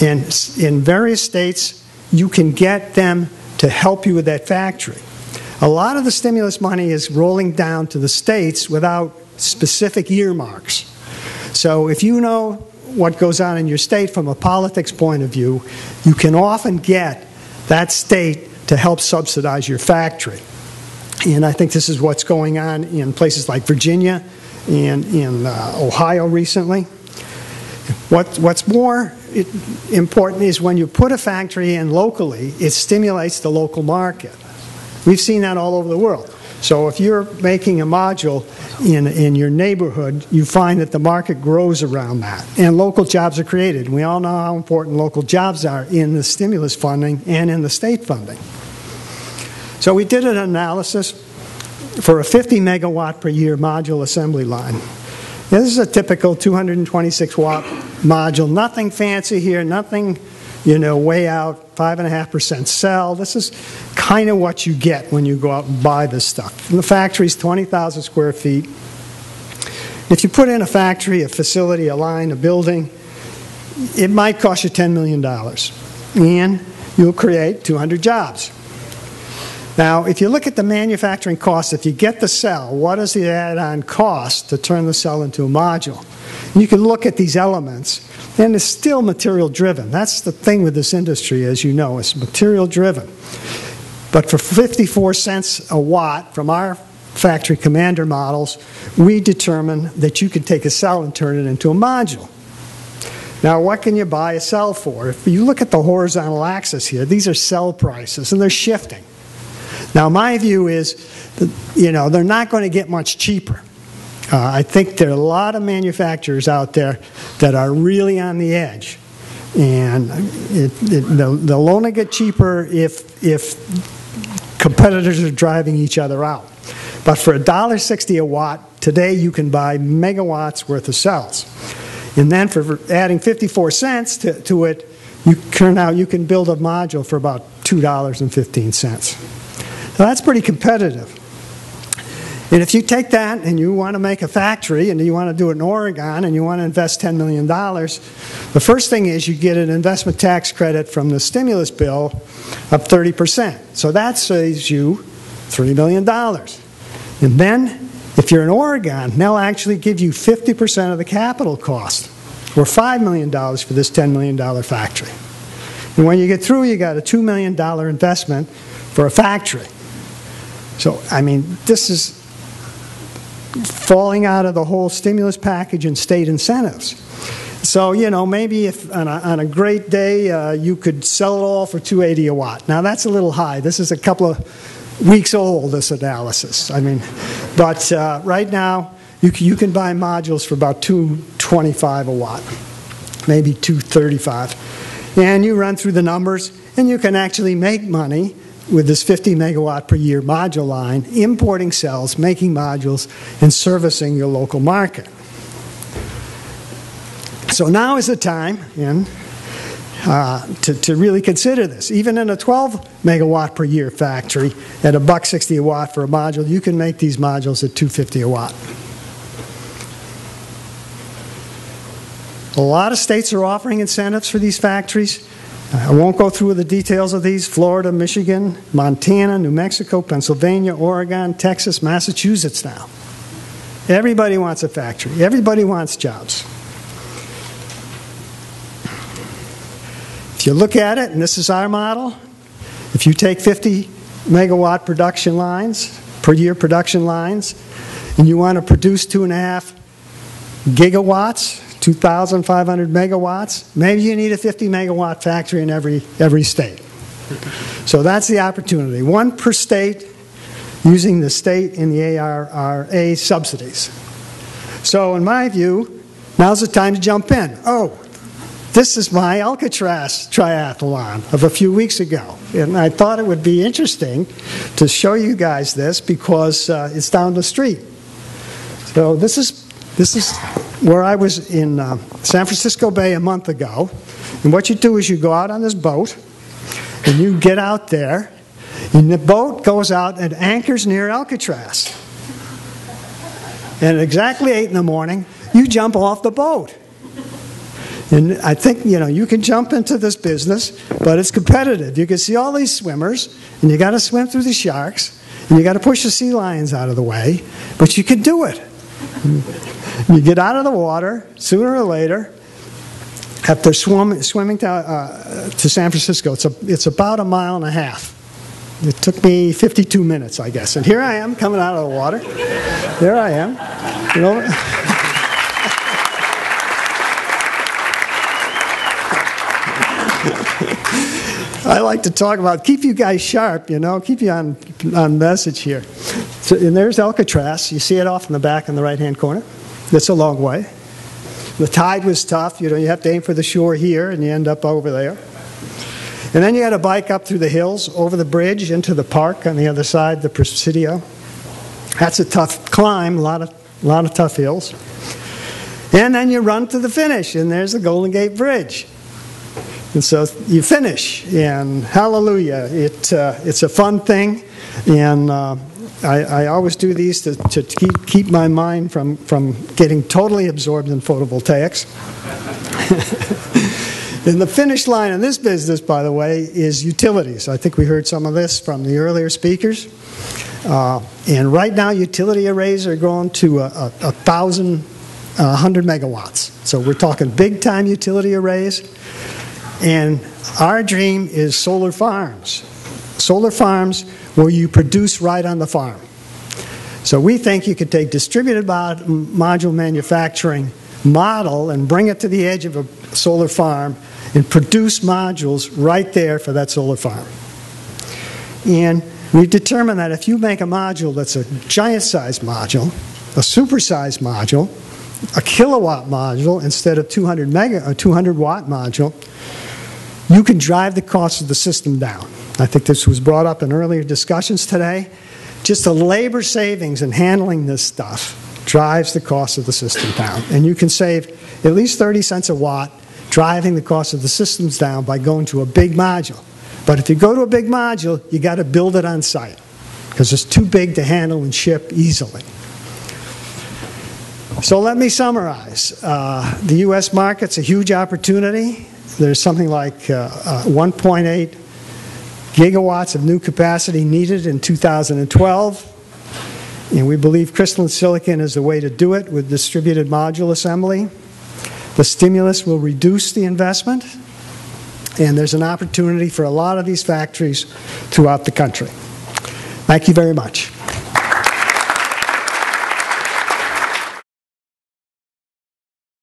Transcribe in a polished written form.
And in various states, you can get them to help you with that factory. A lot of the stimulus money is rolling down to the states without specific earmarks. So if you know what goes on in your state from a politics point of view, you can often get that state to help subsidize your factory. And I think this is what's going on in places like Virginia and in Ohio recently. What's more important is when you put a factory in locally, it stimulates the local market. We've seen that all over the world. So if you're making a module in your neighborhood, you find that the market grows around that. And local jobs are created. We all know how important local jobs are in the stimulus funding and in the state funding. So we did an analysis for a 50 megawatt per year module assembly line. Now, this is a typical 226 watt module. Nothing fancy here, nothing, way out, 5.5% cell. This is kind of what you get when you go out and buy this stuff. And the factory's 20,000 square feet. If you put in a factory, a facility, a line, a building, it might cost you $10 million. And you'll create 200 jobs. Now, if you look at the manufacturing cost, if you get the cell, what is the add-on cost to turn the cell into a module? And you can look at these elements, and it's still material-driven. That's the thing with this industry, as you know, it's material-driven. But for 54 cents a watt from our factory commander models, we determine that you can take a cell and turn it into a module. Now, what can you buy a cell for? If you look at the horizontal axis here, these are cell prices, and they're shifting. Now, my view is, they're not going to get much cheaper. I think there are a lot of manufacturers out there that are really on the edge. And they'll only get cheaper if competitors are driving each other out. But for $1.60 a watt, today you can buy megawatts worth of cells. And then for adding 54 cents to it, you can build a module for about $2.15. So that's pretty competitive. And if you take that and you want to make a factory and you want to do it in Oregon and you want to invest $10 million, the first thing is you get an investment tax credit from the stimulus bill of 30%. So that saves you $3 million. And then if you're in Oregon, they'll actually give you 50% of the capital cost, or $5 million for this $10 million factory. And when you get through, you got a $2 million investment for a factory. So, this is falling out of the whole stimulus package and state incentives. So, maybe if on a great day, you could sell it all for $2.80 a watt. Now, that's a little high. This is a couple of weeks old, this analysis. But right now, you can buy modules for about $2.25 a watt, maybe $2.35. And you run through the numbers, and you can actually make money with this 50 megawatt per year module line, importing cells, making modules, and servicing your local market. So now is the time to really consider this. Even in a 12 megawatt per year factory at $1.60 a watt for a module, you can make these modules at $2.50 a watt. A lot of states are offering incentives for these factories. I won't go through the details of these. Florida, Michigan, Montana, New Mexico, Pennsylvania, Oregon, Texas, Massachusetts now. Everybody wants a factory. Everybody wants jobs. If you look at it, and this is our model, if you take 50 megawatt production lines, per year production lines, and you want to produce 2.5 gigawatts, 2,500 megawatts, maybe you need a 50 megawatt factory in every state. So that's the opportunity. One per state, using the state and the ARRA subsidies. So in my view, now's the time to jump in. Oh, this is my Alcatraz triathlon of a few weeks ago. And I thought it would be interesting to show you guys this because it's down the street. So this is where I was in San Francisco Bay a month ago. And what you do is you go out on this boat, and you get out there, and the boat goes out and anchors near Alcatraz. And at exactly 8 in the morning, you jump off the boat. And I think, you can jump into this business, but it's competitive. You can see all these swimmers, and you got to swim through the sharks, and you got to push the sea lions out of the way, but you can do it. You get out of the water sooner or later. After swimming to San Francisco, it's about 1.5 miles. It took me 52 minutes, I guess. And here I am coming out of the water. There I am. I like to talk about keep you guys sharp, keep you on message here. So, and there's Alcatraz. You see it off in the back in the right-hand corner. That's a long way. The tide was tough. You have to aim for the shore here, and you end up over there. And then you got to bike up through the hills, over the bridge, into the park on the other side, the Presidio. That's a tough climb, a lot of tough hills. And then you run to the finish, and there's the Golden Gate Bridge. And so you finish, and hallelujah, it's a fun thing, and I always do these to keep my mind from getting totally absorbed in photovoltaics. And the finish line in this business, by the way, is utilities. I think we heard some of this from the earlier speakers. And right now, utility arrays are going to 100 megawatts. So we're talking big-time utility arrays. And our dream is solar farms. Solar farms where you produce right on the farm. So we think you could take distributed module manufacturing model and bring it to the edge of a solar farm and produce modules right there for that solar farm. And we've determined that if you make a module that's a giant-sized module, a super-sized module, a kilowatt module instead of 200-watt module, you can drive the cost of the system down. I think this was brought up in earlier discussions today. Just the labor savings in handling this stuff drives the cost of the system down. And you can save at least 30 cents a watt driving the cost of the systems down by going to a big module. But if you go to a big module, you got to build it on site because it's too big to handle and ship easily. So let me summarize. The U.S. market's a huge opportunity. There's something like 1.8 gigawatts of new capacity needed in 2012. And we believe crystalline silicon is the way to do it with distributed module assembly. The stimulus will reduce the investment. And there's an opportunity for a lot of these factories throughout the country. Thank you very much.